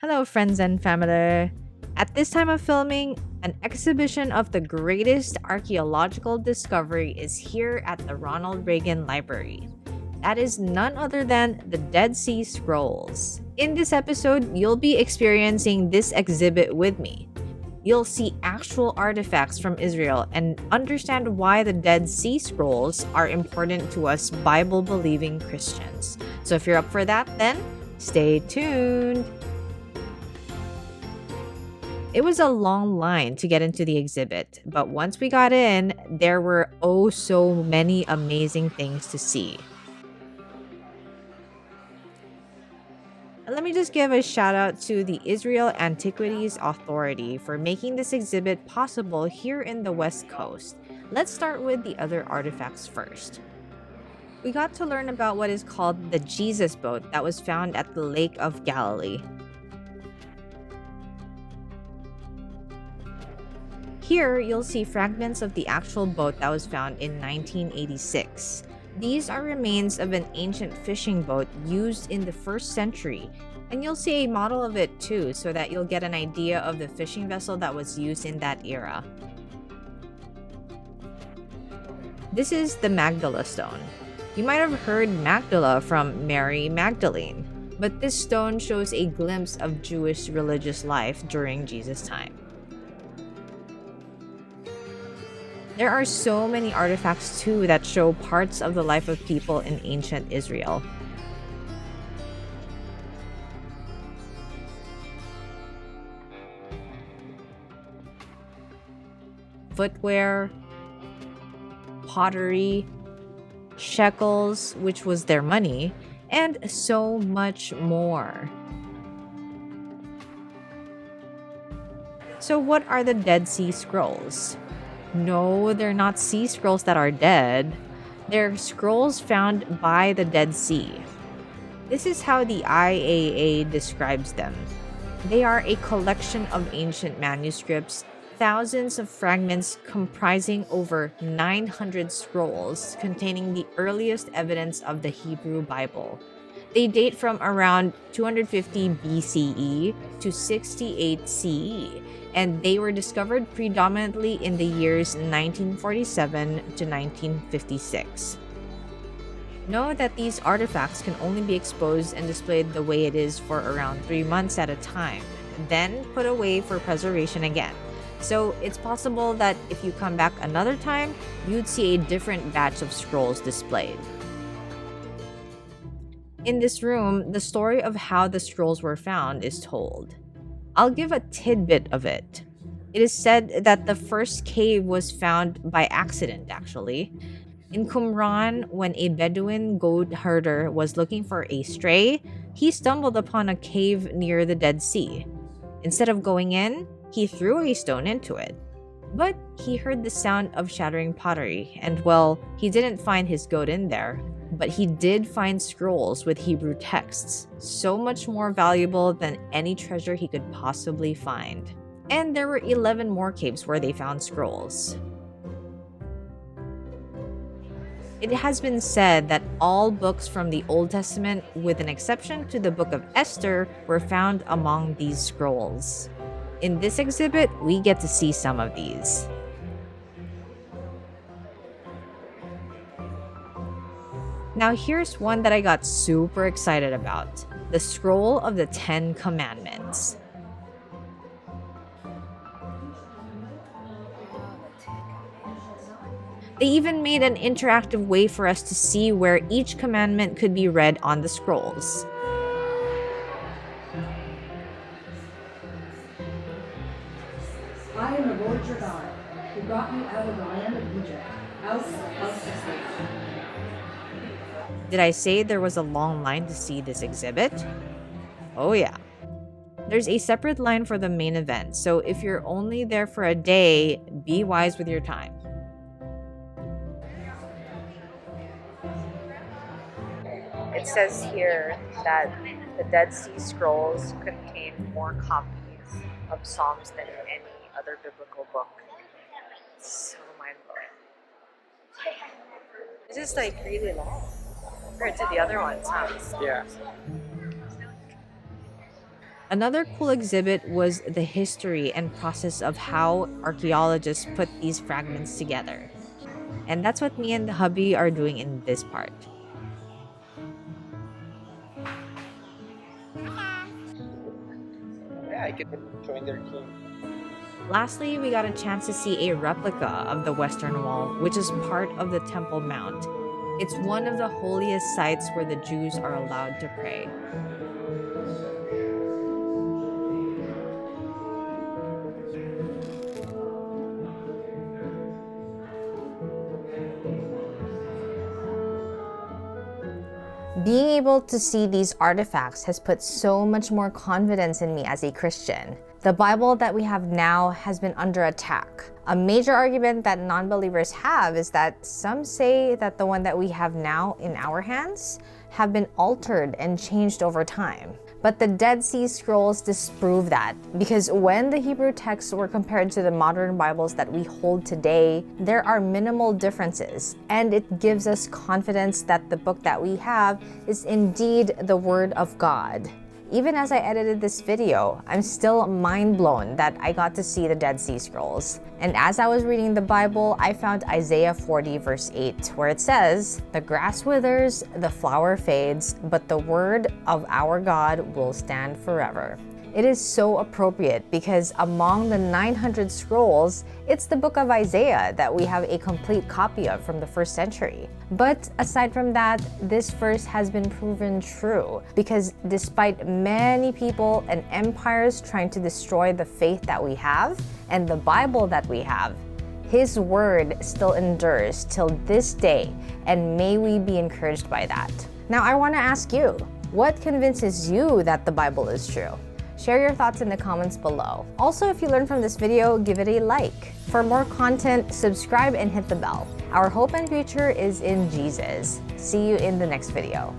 Hello, friends and family. At this time of filming, an exhibition of the greatest archaeological discovery is here at the Ronald Reagan Library. That is none other than the Dead Sea Scrolls. In this episode, you'll be experiencing this exhibit with me. You'll see actual artifacts from Israel and understand why the Dead Sea Scrolls are important to us Bible believing Christians. So if you're up for that, then stay tuned. It was a long line to get into the exhibit, but once we got in, there were oh so many amazing things to see. And let me just give a shout out to the Israel Antiquities Authority for making this exhibit possible here in the West Coast. Let's start with the other artifacts first. We got to learn about what is called the Jesus boat that was found at the Lake of Galilee. Here, you'll see fragments of the actual boat that was found in 1986. These are remains of an ancient fishing boat used in the 1st century, and you'll see a model of it too, so that you'll get an idea of the fishing vessel that was used in that era. This is the Magdala stone. You might have heard Magdala from Mary Magdalene, but this stone shows a glimpse of Jewish religious life during Jesus' time. There are so many artifacts too that show parts of the life of people in ancient Israel. Footwear, pottery, shekels, which was their money, and so much more. So what are the Dead Sea Scrolls? No, they're not sea scrolls that are dead. They're scrolls found by the Dead Sea. This is how the IAA describes them. They are a collection of ancient manuscripts, thousands of fragments comprising over 900 scrolls containing the earliest evidence of the Hebrew Bible. They date from around 250 BCE to 68 CE, and they were discovered predominantly in the years 1947 to 1956. Know that these artifacts can only be exposed and displayed the way it is for around 3 months at a time, then put away for preservation again. So it's possible that if you come back another time, you'd see a different batch of scrolls displayed. In this room, the story of how the scrolls were found is told. I'll give a tidbit of it. It is said that the first cave was found by accident, actually. In Qumran, when a Bedouin goat herder was looking for a stray, he stumbled upon a cave near the Dead Sea. Instead of going in, he threw a stone into it. But he heard the sound of shattering pottery, and well, he didn't find his goat in there. But he did find scrolls with Hebrew texts, so much more valuable than any treasure he could possibly find. And there were 11 more caves where they found scrolls. It has been said that all books from the Old Testament, with an exception to the book of Esther, were found among these scrolls. In this exhibit, we get to see some of these. Now here's one that I got super excited about. The Scroll of the 10 Commandments. They even made an interactive way for us to see where each commandment could be read on the scrolls. I am the Lord your God, who brought you out of the land of Egypt, out of slavery. Did I say there was a long line to see this exhibit? Oh yeah. There's a separate line for the main event, so if you're only there for a day, be wise with your time. It says here that the Dead Sea Scrolls contain more copies of Psalms than any other biblical book. It's so mind-blowing. This is like really long compared to the other ones, huh? Yeah. Another cool exhibit was the history and process of how archaeologists put these fragments together. And that's what me and the hubby are doing in this part. Yeah, I can join their team. Lastly, we got a chance to see a replica of the Western Wall, which is part of the Temple Mount. It's one of the holiest sites where the Jews are allowed to pray. Being able to see these artifacts has put so much more confidence in me as a Christian. The Bible that we have now has been under attack. A major argument that non-believers have is that some say that the one that we have now in our hands have been altered and changed over time. But the Dead Sea Scrolls disprove that, because when the Hebrew texts were compared to the modern Bibles that we hold today, there are minimal differences, and it gives us confidence that the book that we have is indeed the Word of God. Even as I edited this video, I'm still mind blown that I got to see the Dead Sea Scrolls. And as I was reading the Bible, I found Isaiah 40 verse 8, where it says, "The grass withers, the flower fades, but the word of our God will stand forever." It is so appropriate because among the 900 scrolls, it's the book of Isaiah that we have a complete copy of from the 1st century. But aside from that, this verse has been proven true because despite many people and empires trying to destroy the faith that we have and the Bible that we have, His word still endures till this day, and may we be encouraged by that. Now I want to ask you, what convinces you that the Bible is true? Share your thoughts in the comments below. Also, if you learned from this video, give it a like. For more content, subscribe and hit the bell. Our hope and future is in Jesus. See you in the next video.